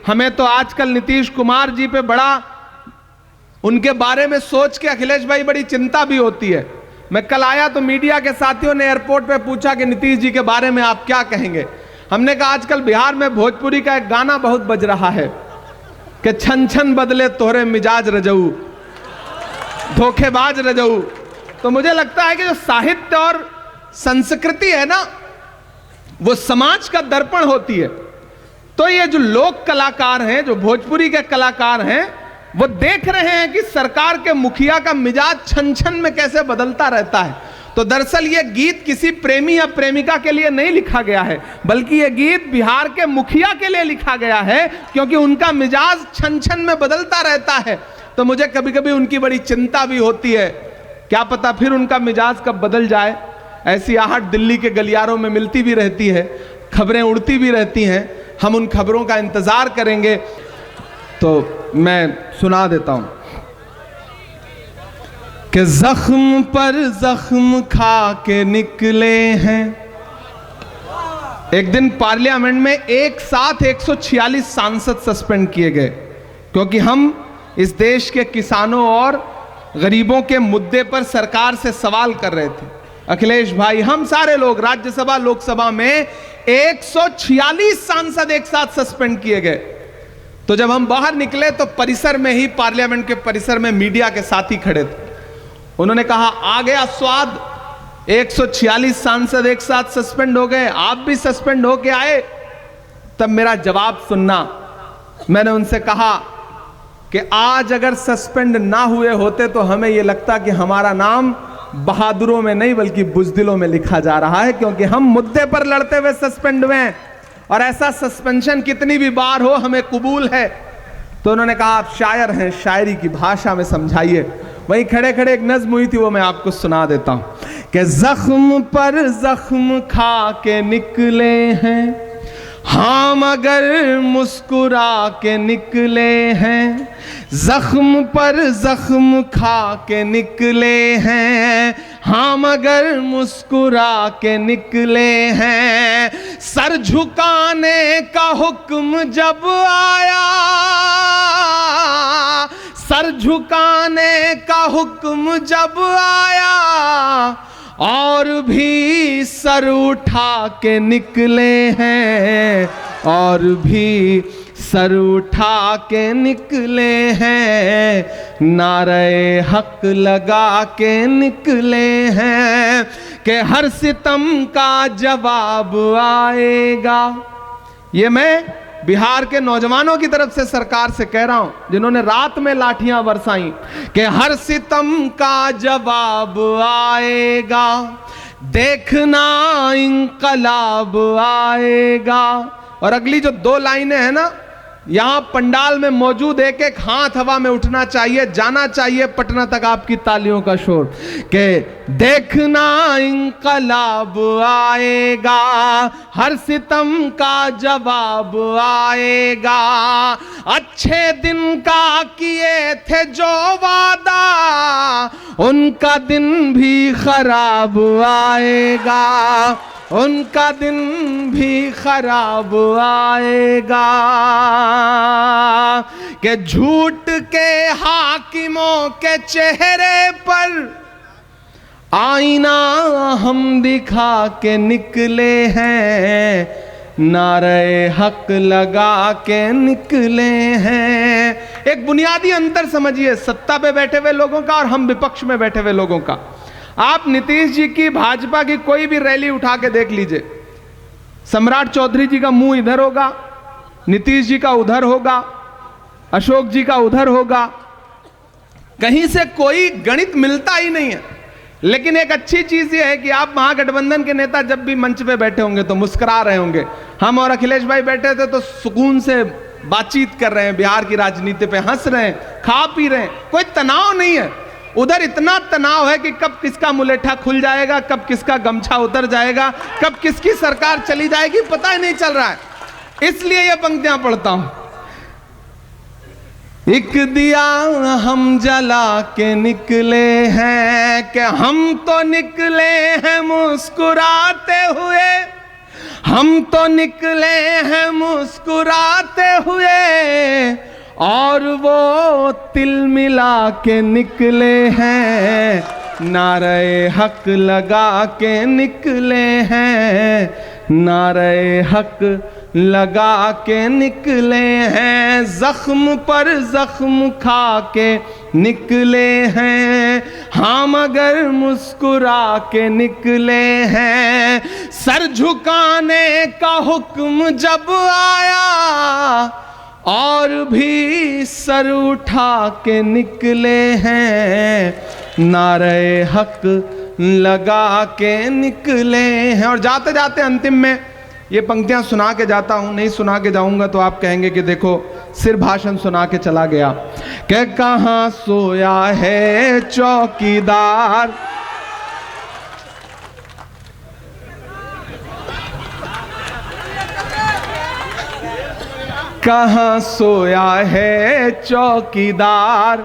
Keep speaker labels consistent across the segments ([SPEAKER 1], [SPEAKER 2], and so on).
[SPEAKER 1] हमें तो आजकल नीतीश कुमार जी पे बड़ा, उनके बारे में सोच के अखिलेश भाई बड़ी चिंता भी होती है। मैं कल आया तो मीडिया के साथियों ने एयरपोर्ट पे पूछा कि नीतीश जी के बारे में आप क्या कहेंगे। हमने कहा आजकल बिहार में भोजपुरी का एक गाना बहुत बज रहा है कि छन छन बदले तोहरे मिजाज रजऊ, धोखेबाज रजऊ। तो मुझे लगता है कि जो साहित्य और संस्कृति है ना, वो समाज का दर्पण होती है। तो ये जो लोक कलाकार हैं, जो भोजपुरी के कलाकार हैं, वो देख रहे हैं कि सरकार के मुखिया का मिजाज छन छन में कैसे बदलता रहता है। तो दरअसल ये गीत किसी प्रेमी या प्रेमिका के लिए नहीं लिखा गया है, बल्कि ये गीत बिहार के मुखिया के लिए लिखा गया है, क्योंकि उनका मिजाज छन छन में बदलता रहता है। तो मुझे कभी कभी उनकी बड़ी चिंता भी होती है, क्या पता फिर उनका मिजाज कब बदल जाए। ऐसी आहट दिल्ली के गलियारों में मिलती भी रहती है, खबरें उड़ती भी रहती हैं। हम उन खबरों का इंतजार करेंगे। तो मैं सुना देता हूं कि जख्म पर जख्म खा के निकले हैं। एक दिन पार्लियामेंट में एक साथ 146 सांसद सस्पेंड किए गए, क्योंकि हम इस देश के किसानों और गरीबों के मुद्दे पर सरकार से सवाल कर रहे थे। अखिलेश भाई, हम सारे लोग, राज्यसभा लोकसभा में 146 सांसद एक साथ सस्पेंड किए गए। तो जब हम बाहर निकले तो परिसर में ही, पार्लियामेंट के परिसर में मीडिया के साथी खड़े थे। उन्होंने कहा आ गया स्वाद, 146 सांसद एक साथ सस्पेंड हो गए, आप भी सस्पेंड होके आए। तब मेरा जवाब सुनना। मैंने उनसे कहा कि आज अगर सस्पेंड ना हुए होते तो हमें यह लगता कि हमारा नाम बहादुरों में नहीं बल्कि बुजदिलों में लिखा जा रहा है, क्योंकि हम मुद्दे पर लड़ते हुए सस्पेंड हुए हैं, और ऐसा सस्पेंशन कितनी भी बार हो हमें कबूल है। तो उन्होंने कहा आप शायर हैं, शायरी की भाषा में समझाइए। वहीं खड़े खड़े एक नज्म हुई थी, वो मैं आपको सुना देता हूं कि जख्म पर जख्म खा के निकले हैं हम, अगर मुस्कुरा के निकले हैं। जख्म पर जख्म खा के निकले हैं हम, अगर मुस्कुरा के निकले हैं। सर झुकाने का हुक्म जब आया, सर झुकाने का हुक्म जब आया, और भी सर उठा के निकले हैं, और भी सर उठा के निकले हैं। नारे हक लगा के निकले हैं कि हर सितम का जवाब आएगा। ये मैं बिहार के नौजवानों की तरफ से सरकार से कह रहा हूं, जिन्होंने रात में लाठियां बरसाई, कि हर सितम का जवाब आएगा, देखना इंकलाब आएगा। और अगली जो दो लाइनें हैं ना, यहां पंडाल में मौजूद एक एक हाथ हवा में उठना चाहिए, जाना चाहिए पटना तक आपकी तालियों का शोर, कि देखना इंकलाब आएगा, हर सितम का जवाब आएगा। अच्छे दिन का किए थे जो वादा, उनका दिन भी खराब आएगा, उनका दिन भी खराब आएगा। कि झूठ के हाकिमों के चेहरे पर आईना हम दिखा के निकले हैं, नारे हक लगा के निकले हैं। एक बुनियादी अंतर समझिए सत्ता पे बैठे हुए लोगों का और हम विपक्ष में बैठे हुए लोगों का। आप नीतीश जी की, भाजपा की कोई भी रैली उठा के देख लीजिए, सम्राट चौधरी जी का मुंह इधर होगा, नीतीश जी का उधर होगा, अशोक जी का उधर होगा, कहीं से कोई गणित मिलता ही नहीं है। लेकिन एक अच्छी चीज यह है कि आप महागठबंधन के नेता जब भी मंच पे बैठे होंगे तो मुस्कुरा रहे होंगे। हम और अखिलेश भाई बैठे थे तो सुकून से बातचीत कर रहे हैं, बिहार की राजनीति पे हंस रहे हैं, खा पी रहे हैं, कोई तनाव नहीं है। उधर इतना तनाव है कि कब किसका मुलेठा खुल जाएगा, कब किसका गमछा उतर जाएगा, कब किसकी सरकार चली जाएगी, पता ही नहीं चल रहा है। इसलिए ये पंक्तियां पढ़ता हूं। एक दिया हम जला के निकले हैं, कि हम तो निकले हैं मुस्कुराते हुए, हम तो निकले हैं मुस्कुराते हुए, और वो तिल मिला के निकले हैं, नारे हक लगा के निकले हैं, नारे हक लगा के निकले हैं, जख्म पर जख्म खा के निकले हैं, हाँ मगर मुस्कुरा के निकले हैं। सर झुकाने का हुक्म जब आया और भी सर उठा के निकले हैं, नारे हक लगा के निकले हैं। और जाते जाते अंतिम में ये पंक्तियां सुना के जाता हूं, नहीं सुना के जाऊंगा तो आप कहेंगे कि देखो सिर्फ भाषण सुना के चला गया। कि कहां सोया है चौकीदार, कहां सोया है चौकीदार,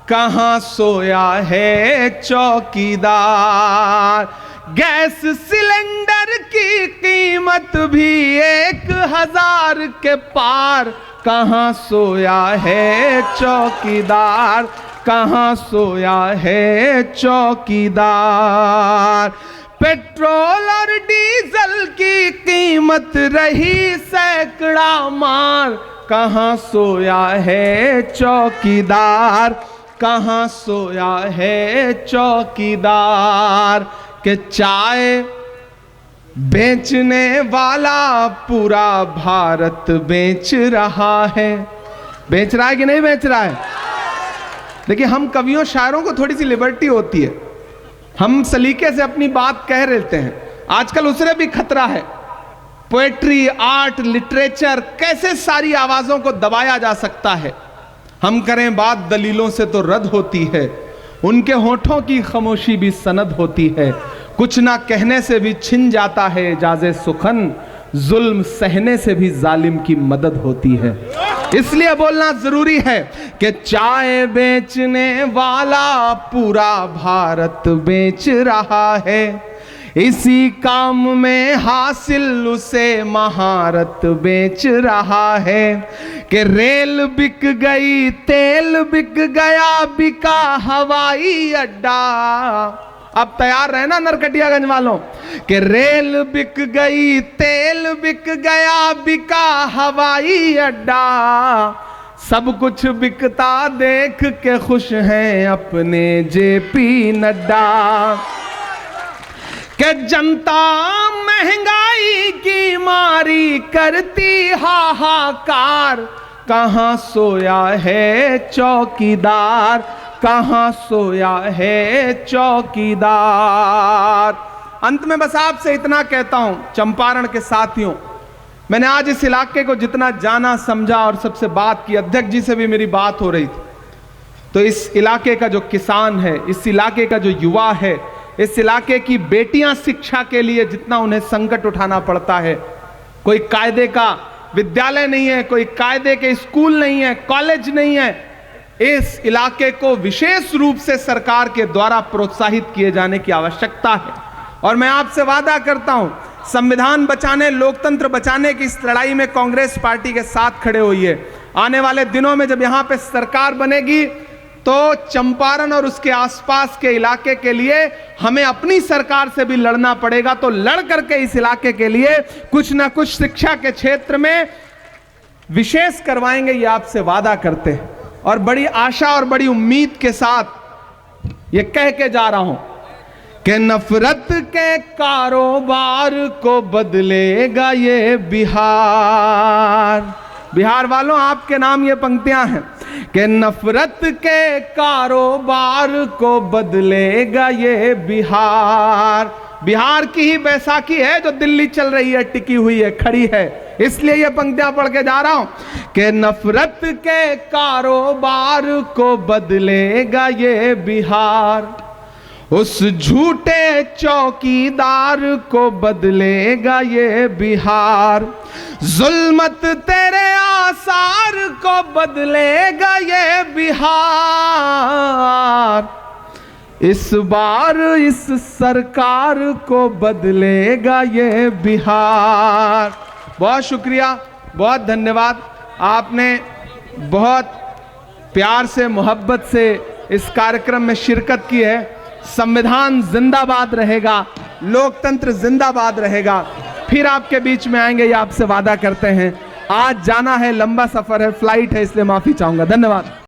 [SPEAKER 1] कहां सोया है चौकीदार। गैस सिलेंडर की कीमत भी 1000 के पार, कहां सोया है चौकीदार, कहां सोया है चौकीदार। पेट्रोल और डीजल की कीमत रही सैकड़ा मार, कहां सोया है चौकीदार, कहां सोया है चौकीदार। कि चाय बेचने वाला पूरा भारत बेच रहा है, बेच रहा है कि नहीं बेच रहा है? देखिए, हम कवियों शायरों को थोड़ी सी लिबर्टी होती है, हम सलीके से अपनी बात कह लेते हैं। आजकल उससे भी खतरा है। पोएट्री, आर्ट, लिटरेचर, कैसे सारी आवाजों को दबाया जा सकता है। हम करें बात दलीलों से तो रद्द होती है, उनके होठों की खामोशी भी सनद होती है। कुछ ना कहने से भी छिन जाता है इजाज़े सुखन, जुल्म सहने से भी जालिम की मदद होती है। इसलिए बोलना जरूरी है कि चाय बेचने वाला पूरा भारत बेच रहा है, इसी काम में हासिल उसे महारत बेच रहा है। कि रेल बिक गई, तेल बिक गया, बिका हवाई अड्डा। अब तैयार रहना नरकटियागंज वालों, कि रेल बिक गई, तेल बिक गया, बिका हवाई अड्डा। सब कुछ बिकता देख के खुश हैं अपने जेपी नड्डा। कि जनता महंगाई की मारी करती हाहाकार, कहां सोया है चौकीदार, कहां सोया है चौकीदार। अंत में बस आपसे इतना कहता हूं, चंपारण के साथियों, मैंने आज इस इलाके को जितना जाना समझा और सबसे बात की, अध्यक्ष जी से भी मेरी बात हो रही थी, तो इस इलाके का जो किसान है, इस इलाके का जो युवा है, इस इलाके की बेटियां शिक्षा के लिए जितना उन्हें संकट उठाना पड़ता है, कोई कायदे का विद्यालय नहीं है, कोई कायदे के स्कूल नहीं है, कॉलेज नहीं है। इस इलाके को विशेष रूप से सरकार के द्वारा प्रोत्साहित किए जाने की आवश्यकता है। और मैं आपसे वादा करता हूं, संविधान बचाने, लोकतंत्र बचाने की इस लड़ाई में कांग्रेस पार्टी के साथ खड़े हुई है। आने वाले दिनों में जब यहां पे सरकार बनेगी तो चंपारण और उसके आसपास के इलाके के लिए हमें अपनी सरकार से भी लड़ना पड़ेगा। तो लड़ करके इस इलाके के लिए कुछ ना कुछ शिक्षा के क्षेत्र में विशेष करवाएंगे, ये आपसे वादा करते हैं। और बड़ी आशा और बड़ी उम्मीद के साथ ये कह के जा रहा हूं कि नफरत के कारोबार को बदलेगा ये बिहार। बिहार वालों, आपके नाम ये पंक्तियां हैं कि नफरत के कारोबार को बदलेगा ये बिहार। बिहार की ही बैसाखी है जो दिल्ली चल रही है, टिकी हुई है, खड़ी है। इसलिए ये पंक्तियां पढ़ के जा रहा हूं कि नफरत के कारोबार को बदलेगा ये बिहार, उस झूठे चौकीदार को बदलेगा ये बिहार, जुल्मत तेरे आसार को बदलेगा ये बिहार, इस बार इस सरकार को बदलेगा ये बिहार। बहुत शुक्रिया, बहुत धन्यवाद। आपने बहुत प्यार से, मोहब्बत से इस कार्यक्रम में शिरकत की है। संविधान जिंदाबाद रहेगा, लोकतंत्र जिंदाबाद रहेगा। फिर आपके बीच में आएंगे, ये आपसे वादा करते हैं। आज जाना है, लंबा सफर है, फ्लाइट है, इसलिए माफी चाहूंगा। धन्यवाद।